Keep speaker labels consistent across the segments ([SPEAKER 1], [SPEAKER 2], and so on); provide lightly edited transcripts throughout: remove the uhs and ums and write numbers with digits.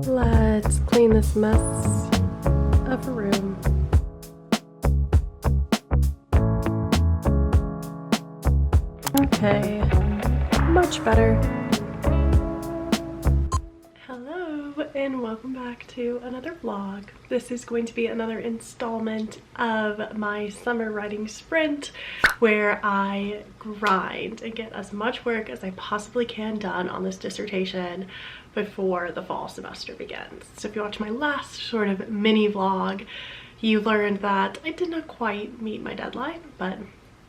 [SPEAKER 1] Let's clean this mess of a room. Okay, much better. Hello and welcome back to another vlog. This is going to be another installment of my summer writing sprint where I grind and get as much work as I possibly can done on this dissertation before the fall semester begins. So if you watched my last sort of mini vlog, you learned that I did not quite meet my deadline, but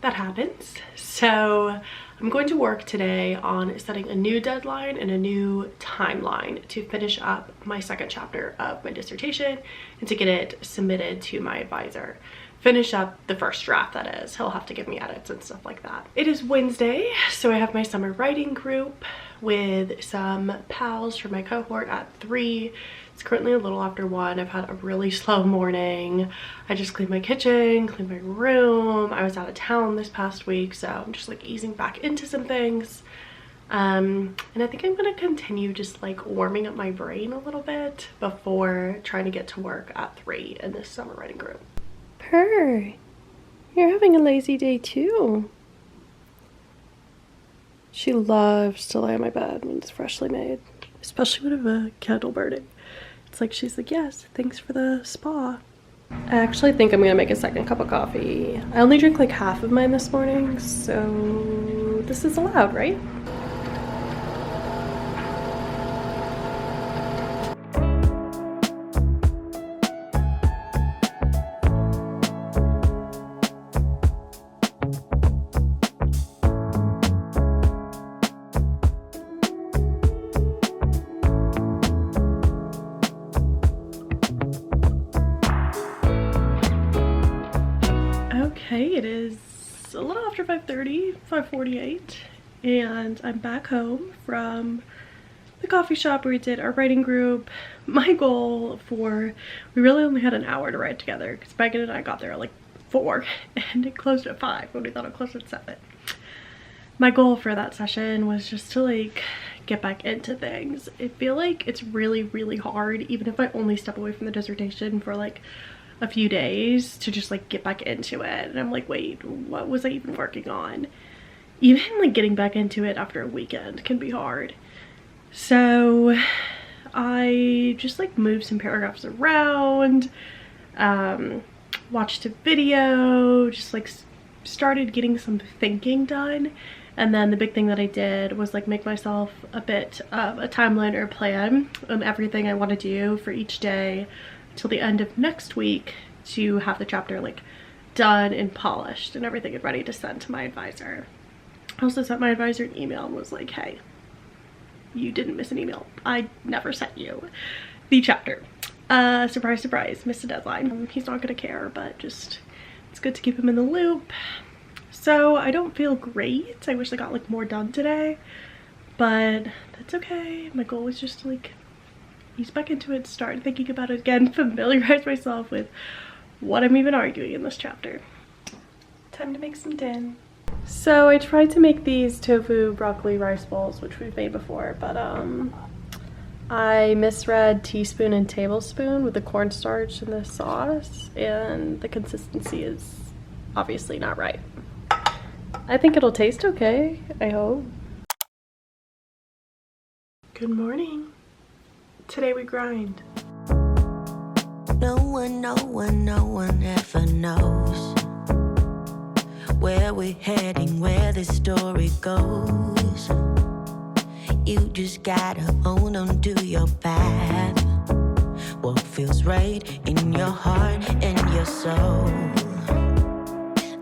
[SPEAKER 1] that happens. So I'm going to work today on setting a new deadline and a new timeline to finish up my second chapter of my dissertation and to get it submitted to my advisor. Finish up the first draft, that is. He'll have to give me edits and stuff like that. It is Wednesday, so I have my summer writing group with some pals from my cohort at 3. It's currently a little after 1. I've had a really slow morning. I just cleaned my kitchen, cleaned my room. I was out of town this past week, so I'm just like easing back into some things. And I think I'm gonna continue just like warming up my brain a little bit before trying to get to work at 3 in this summer writing group. Purr, you're having a lazy day too. She loves to lay on my bed when it's freshly made, especially when I have a candle burning. It's like she's like, yes, thanks for the spa. I actually think I'm gonna make a second cup of coffee. I only drink like half of mine this morning, so this is allowed, right? Okay, it is a little after 5:30, 5:48, and I'm back home from the coffee shop where we did our writing group. My goal we really only had an hour to write together because Megan and I got there at like 4 and it closed at 5 when we thought it closed at 7. My goal for that session was just to like get back into things. I feel like it's really hard, even if I only step away from the dissertation for like a few days, to just like get back into it. And I'm like, wait, what was I even working on? Even like getting back into it after a weekend can be hard. So I just like moved some paragraphs around, watched a video, just like started getting some thinking done. And then the big thing that I did was like make myself a bit of a timeline or plan on everything I want to do for each day till the end of next week to have the chapter like done and polished and everything and ready to send to my advisor. I also sent my advisor an email and was like, hey, you didn't miss an email. I never sent you the chapter. Surprise, surprise, missed a deadline. He's not gonna care, but just it's good to keep him in the loop. So I don't feel great. I wish I got like more done today, but that's okay. My goal was just to like ease back into it, start thinking about it again, familiarize myself with what I'm even arguing in this chapter. Time to make some din. So I tried to make these tofu broccoli rice bowls, which we've made before, but I misread teaspoon and tablespoon with the cornstarch and the sauce, and the consistency is obviously not right. I think it'll taste okay, I hope. Good morning. Today we grind.
[SPEAKER 2] No one ever knows where we're heading, where the story goes. You just gotta own on to your path. What feels right in your heart and your soul.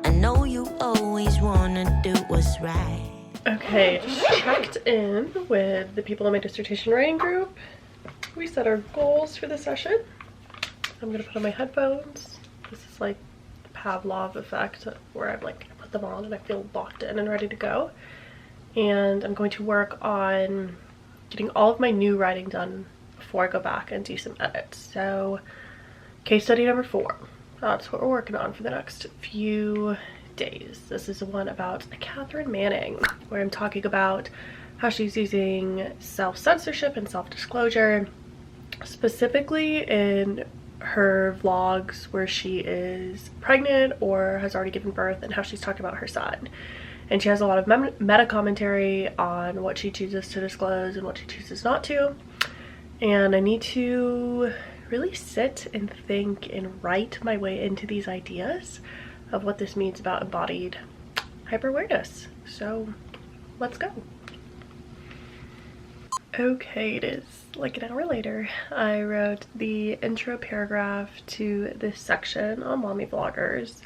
[SPEAKER 2] I know you always wanna do what's right.
[SPEAKER 1] Okay, checked in with the people in my dissertation writing group. We set our goals for the session. I'm gonna put on my headphones. This is like the Pavlov effect where I've like put them on and I feel locked in and ready to go. And I'm going to work on getting all of my new writing done before I go back and do some edits. So case study number 4. That's what we're working on for the next few days. This is the one about Catherine Manning, where I'm talking about how she's using self-censorship and self-disclosure specifically in her vlogs where she is pregnant or has already given birth, and how she's talking about her son. And she has a lot of meta commentary on what she chooses to disclose and what she chooses not to. And I need to really sit and think and write my way into these ideas of what this means about embodied hyper-awareness. So let's go. Okay, it is like an hour later. I wrote the intro paragraph to this section on mommy vloggers,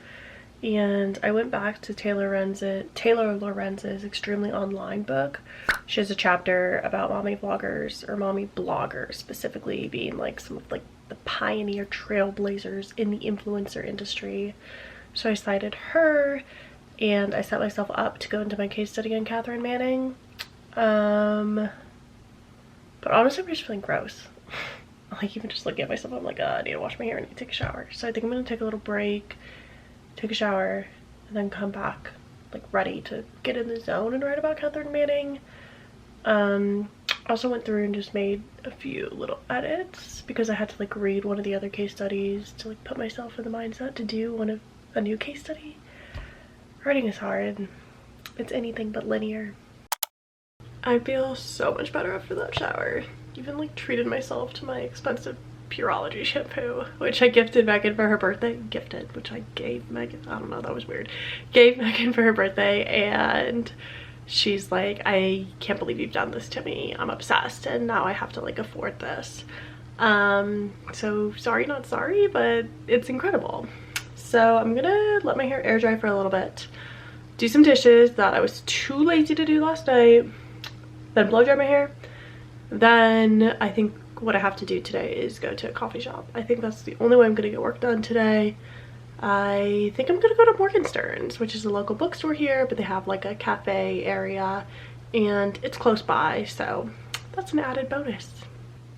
[SPEAKER 1] and I went back to Taylor Lorenz's Extremely Online book. She has a chapter about mommy vloggers, or mommy bloggers specifically, being like some of like the pioneer trailblazers in the influencer industry. So I cited her, and I set myself up to go into my case study on Catherine Manning. But honestly, I'm just feeling gross. Like, even just looking at myself, I'm like, I need to wash my hair, I need to take a shower. So I think I'm gonna take a little break, take a shower, and then come back like ready to get in the zone and write about Catherine Manning. Also went through and just made a few little edits because I had to like read one of the other case studies to like put myself in the mindset to do a new case study. Writing is hard. It's anything but linear. I feel so much better after that shower. Even like treated myself to my expensive Pureology shampoo, which I gifted Megan for her birthday. Which I gave Megan. I don't know, that was weird. Gave Megan for her birthday, and she's like, I can't believe you've done this to me. I'm obsessed, and now I have to like afford this. So sorry, not sorry, but it's incredible. So I'm gonna let my hair air dry for a little bit, do some dishes that I was too lazy to do last night, then blow dry my hair. Then I think what I have to do today is go to a coffee shop. I think that's the only way I'm gonna get work done today. I think I'm gonna go to Morgenstern's, which is a local bookstore here, but they have like a cafe area and it's close by, so that's an added bonus.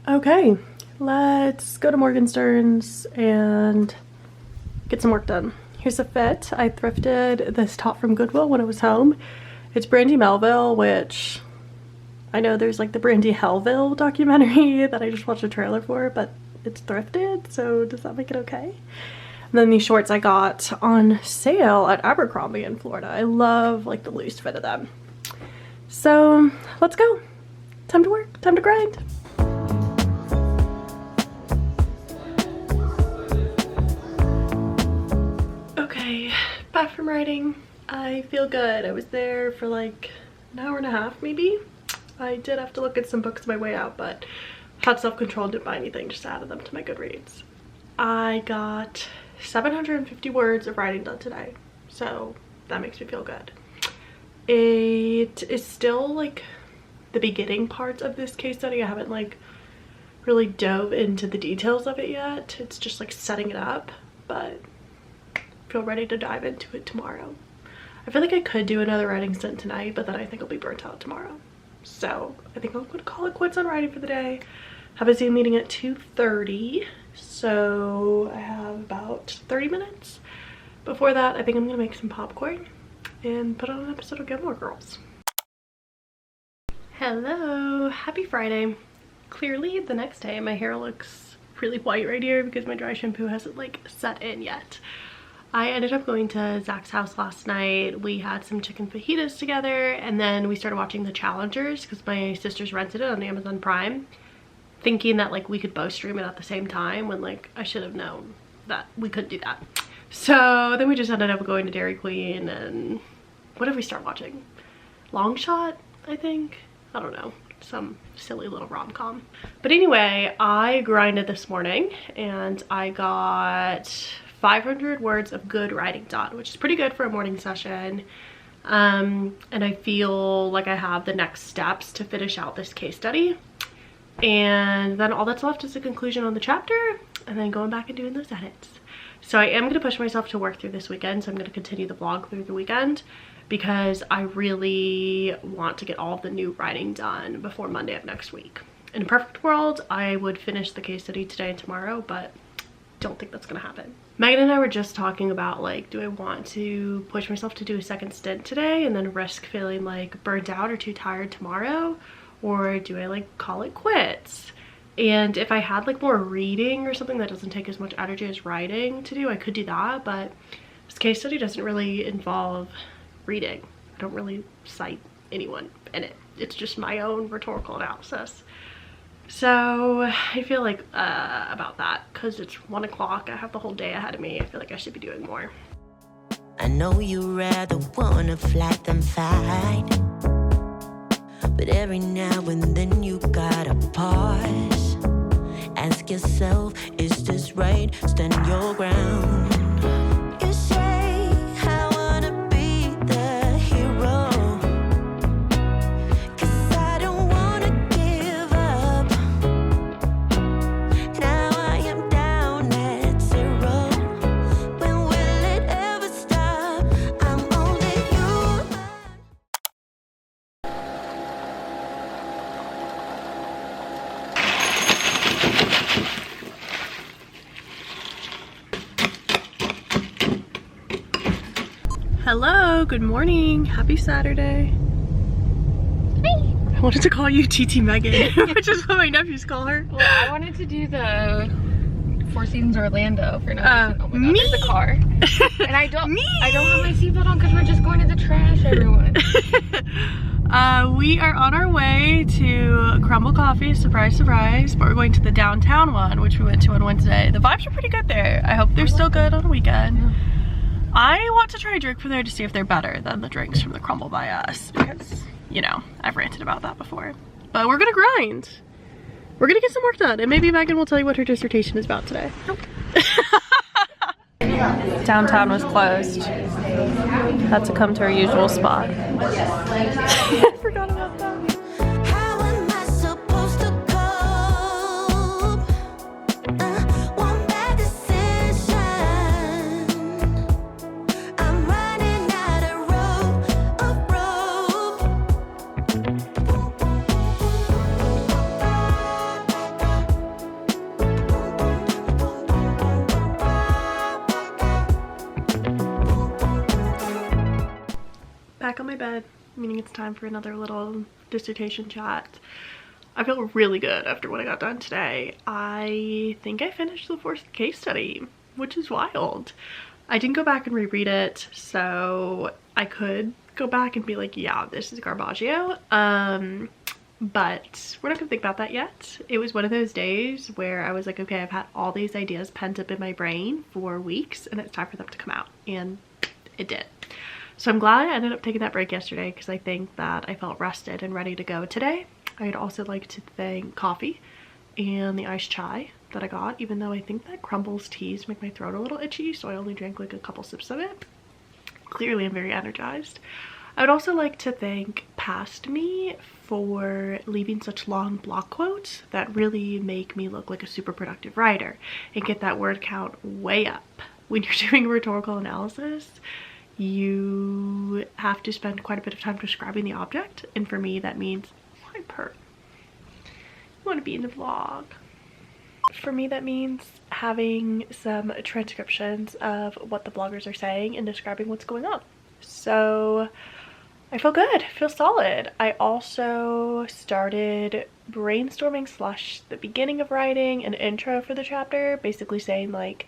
[SPEAKER 1] Okay, let's go to Morgenstern's and get some work done. Here's a fit. I thrifted this top from Goodwill when I was home. It's Brandy Melville, which I know there's like the Brandy Hellville documentary that I just watched a trailer for, but it's thrifted, so does that make it okay? And then these shorts I got on sale at Abercrombie in Florida. I love like the loose fit of them. So let's go. Time to work, time to grind. Okay, back from writing. I feel good. I was there for like an hour and a half maybe. I did have to look at some books on my way out, but had self-control and didn't buy anything, just added them to my Goodreads. I got 750 words of writing done today, so that makes me feel good. It is still like the beginning parts of this case study. I haven't like really dove into the details of it yet. It's just like setting it up, but I feel ready to dive into it tomorrow. I feel like I could do another writing stint tonight, but then I think I'll be burnt out tomorrow. So I think I'm gonna call it quits on writing for the day. Have a Zoom meeting at 2:30, so I have about 30 minutes. Before that, I think I'm gonna make some popcorn and put on an episode of Gilmore Girls. Hello, happy Friday. Clearly the next day my hair looks really white right here because my dry shampoo hasn't like set in yet. I ended up going to Zach's house last night. We had some chicken fajitas together, and then we started watching The Challengers because my sisters rented it on Amazon Prime, thinking that like we could both stream it at the same time, when like I should have known that we couldn't do that. So then we just ended up going to Dairy Queen, and what did we start watching? Long Shot, I think? I don't know. Some silly little rom-com. But anyway, I grinded this morning and I got 500 words of good writing done, which is pretty good for a morning session. And I feel like I have the next steps to finish out this case study. And then all that's left is a conclusion on the chapter and then going back and doing those edits. So I am going to push myself to work through this weekend. So I'm going to continue the vlog through the weekend because I really want to get all of the new writing done before Monday of next week. In a perfect world, I would finish the case study today and tomorrow, but don't think that's gonna happen. Megan and I were just talking about like, do I want to push myself to do a second stint today and then risk feeling like burnt out or too tired tomorrow? Or do I like call it quits? And if I had like more reading or something that doesn't take as much energy as writing to do, I could do that. But this case study doesn't really involve reading. I don't really cite anyone in it. It's just my own rhetorical analysis. So I feel like about that, because it's 1 o'clock, I have the whole day ahead of me. I feel like I should be doing more.
[SPEAKER 2] I know you rather wanna flat than fight, but every now and then you gotta pause. Ask yourself, is this right? Stand your ground. You say, I wanna be the hero, 'cause I don't wanna give up. Now I am down at 0. When will it ever stop? I'm only human.
[SPEAKER 1] Hello, good morning, happy Saturday.
[SPEAKER 3] Hi.
[SPEAKER 1] I wanted to call you TT Megan, which is what my nephews call her.
[SPEAKER 3] Well, I wanted to do the Four Seasons Orlando for no reason. Oh my god,
[SPEAKER 1] me?
[SPEAKER 3] there's a car. And I don't
[SPEAKER 1] Me?
[SPEAKER 3] I don't have my seatbelt on because we're just going to the trash, everyone.
[SPEAKER 1] We are on our way to Crumble Coffee, surprise, surprise, but we're going to the downtown one, which we went to on Wednesday. The vibes are pretty good there. I hope they're still good on the weekend.
[SPEAKER 3] Yeah.
[SPEAKER 1] I want to try a drink from there to see if they're better than the drinks from the Crumble by us, because, you know, I've ranted about that before. But we're gonna grind. We're gonna get some work done, and maybe Megan will tell you what her dissertation is about today. Nope. Downtown was closed. Had to come to our usual spot. I forgot about that.
[SPEAKER 2] How am I supposed to cope? One bad decision. I'm running out of
[SPEAKER 1] Back on my bed, meaning it's time for another little dissertation chat. I feel really good after what I got done today. I think I finished the 4th case study, which is wild. I didn't go back and reread it, so I could go back and be like, yeah, this is Garbaggio. But we're not gonna think about that yet. It was one of those days where I was like, okay, I've had all these ideas pent up in my brain for weeks and it's time for them to come out, and it did. So I'm glad I ended up taking that break yesterday, because I think that I felt rested and ready to go today. I'd also like to thank coffee and the iced chai that I got, even though I think that Crumble's teas make my throat a little itchy, so I only drank like a couple sips of it. Clearly I'm very energized. I would also like to thank Past Me for leaving such long block quotes that really make me look like a super productive writer and get that word count way up. When you're doing rhetorical analysis, you have to spend quite a bit of time describing the object, and for me that means my purr. You want to be in the vlog. For me that means having some transcriptions of what the bloggers are saying and describing what's going on. So I feel good, I feel solid. I also started brainstorming / the beginning of writing an intro for the chapter, basically saying like,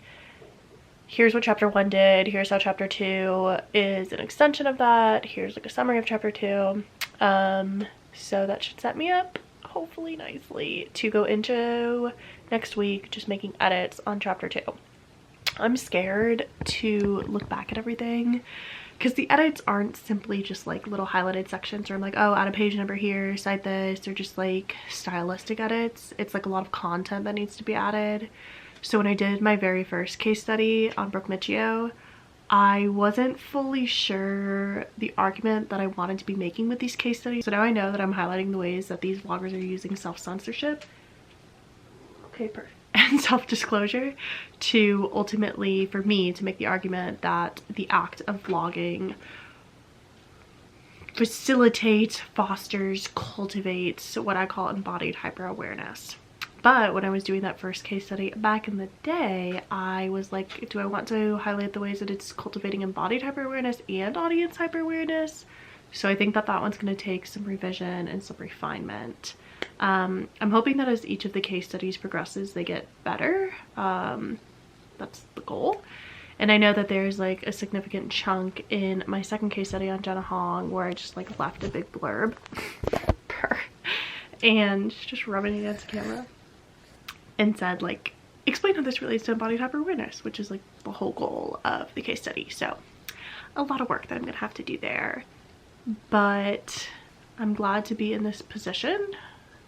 [SPEAKER 1] here's what chapter 1 did, here's how chapter 2 is an extension of that, here's like a summary of chapter 2. So that should set me up hopefully nicely to go into next week just making edits on chapter 2. I'm scared to look back at everything because the edits aren't simply just like little highlighted sections where I'm like, oh, add a page number here, cite this, or just like stylistic edits. It's like a lot of content that needs to be added. So when I did my very first case study on Brooke Miccio, I wasn't fully sure the argument that I wanted to be making with these case studies. So now I know that I'm highlighting the ways that these vloggers are using self-censorship. Okay, perfect. And self-disclosure to ultimately, for me, to make the argument that the act of vlogging facilitates, fosters, cultivates what I call embodied hyper-awareness. But when I was doing that first case study back in the day, I was like, do I want to highlight the ways that it's cultivating embodied hyper-awareness and audience hyper-awareness? So I think that that one's going to take some revision and some refinement. I'm hoping that as each of the case studies progresses, they get better. That's the goal. And I know that there's like a significant chunk in my second case study on Jenna Hong where I just like left a big blurb and just rubbing it against the camera and said like, explain how this relates to embodied hyper-awareness, which is like the whole goal of the case study. So a lot of work that I'm gonna have to do there, but I'm glad to be in this position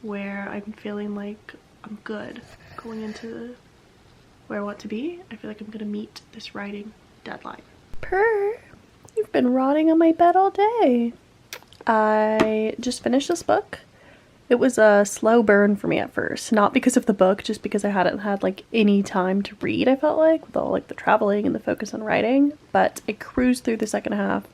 [SPEAKER 1] where I'm feeling like I'm good going into where I want to be. I feel like I'm gonna meet this writing deadline. You've been rotting on my bed all day. I just finished this book. It was a slow burn for me at first, not because of the book, just because I hadn't had like any time to read, I felt like, with all like the traveling and the focus on writing. But I cruised through the second half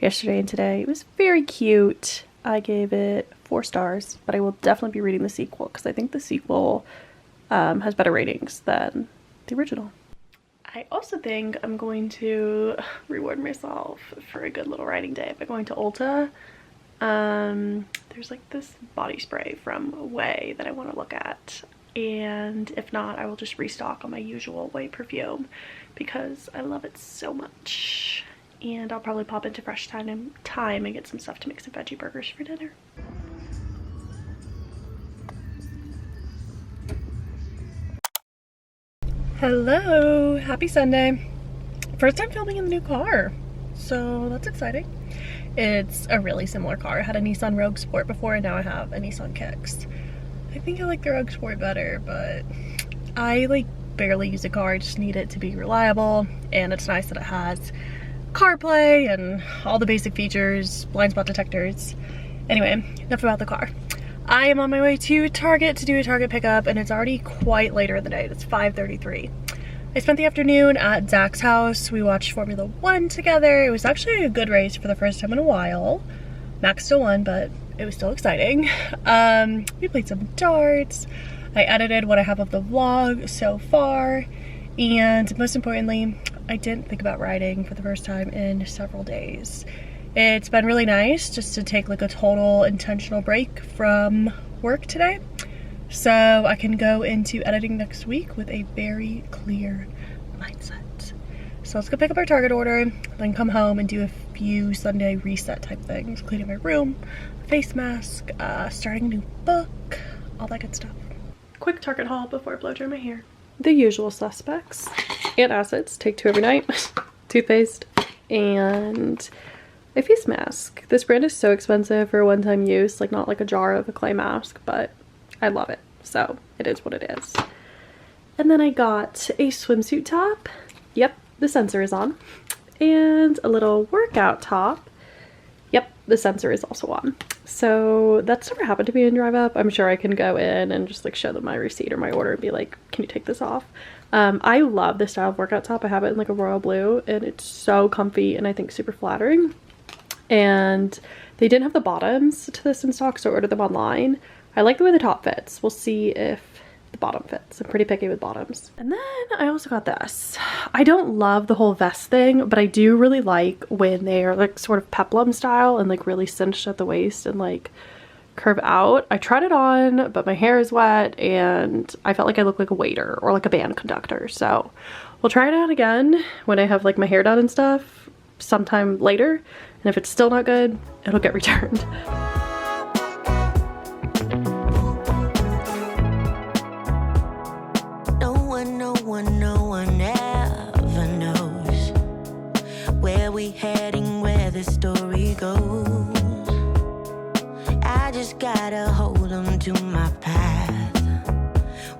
[SPEAKER 1] yesterday and today. It was very cute. I gave it 4 stars, but I will definitely be reading the sequel because I think the sequel has better ratings than the original. I also think I'm going to reward myself for a good little writing day by going to Ulta. There's like this body spray from Way that I want to look at, and if not, I will just restock on my usual Way perfume because I love it so much. And I'll probably pop into Fresh Time and get some stuff to make some veggie burgers for dinner. Hello, happy Sunday. First time filming in the new car, so that's exciting. It's a really similar car. I had a Nissan Rogue Sport before and now I have a Nissan Kicks. I think I like the Rogue Sport better, but I like barely use a car. I just need it to be reliable, and it's nice that it has CarPlay and all the basic features, blind spot detectors. Anyway, enough about the car. I am on my way to Target to do a Target pickup, and it's already quite later in the night. It's 5:33. I spent the afternoon at Zach's house. We watched Formula 1 together. It was actually a good race for the first time in a while. Max still won, but it was still exciting. We played some darts. I edited what I have of the vlog so far. And most importantly, I didn't think about writing for the first time in several days. It's been really nice just to take like a total intentional break from work today, so I can go into editing next week with a very clear mindset. So let's go pick up our Target order, then come home and do a few Sunday reset type things, cleaning my room, face mask, starting a new book, all that good stuff. Quick Target haul before I blow dry my hair. The usual suspects: antacids, take 2 every night, toothpaste, and a face mask. This brand is so expensive for one-time use, like not like a jar of a clay mask, but I love it, so it is what it is. And then I got a swimsuit top. Yep, the sensor is on. And a little workout top. Yep, the sensor is also on. So that's never happened to me in Drive Up. I'm sure I can go in and just like show them my receipt or my order and be like, can you take this off? I love this style of workout top. I have it in like a royal blue, and it's so comfy and I think super flattering. And they didn't have the bottoms to this in stock, so I ordered them online. I like the way the top fits. We'll see if the bottom fits. I'm pretty picky with bottoms. And then I also got this. I don't love the whole vest thing, but I do really like when they are like sort of peplum style and like really cinched at the waist and like curve out. I tried it on, but my hair is wet and I felt like I look like a waiter or like a band conductor. So we'll try it on again when I have like my hair done and stuff sometime later. And if it's still not good, it'll get returned.
[SPEAKER 2] No one ever knows where we heading, where the story goes. I just gotta hold on to my path,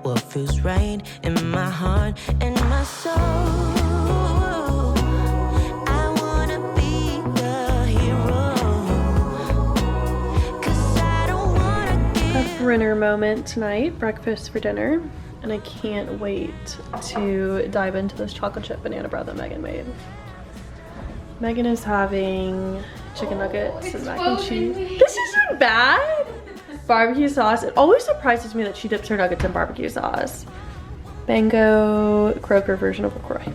[SPEAKER 2] what feels right in my heart and my soul.
[SPEAKER 1] Dinner moment tonight, breakfast for dinner, and I can't wait to dive into this chocolate chip banana bread that Megan made. Megan is having chicken nuggets and mac and cheese. This isn't bad. Barbecue sauce. It always surprises me that she dips her nuggets in barbecue sauce. Mango croaker version of LaCroix.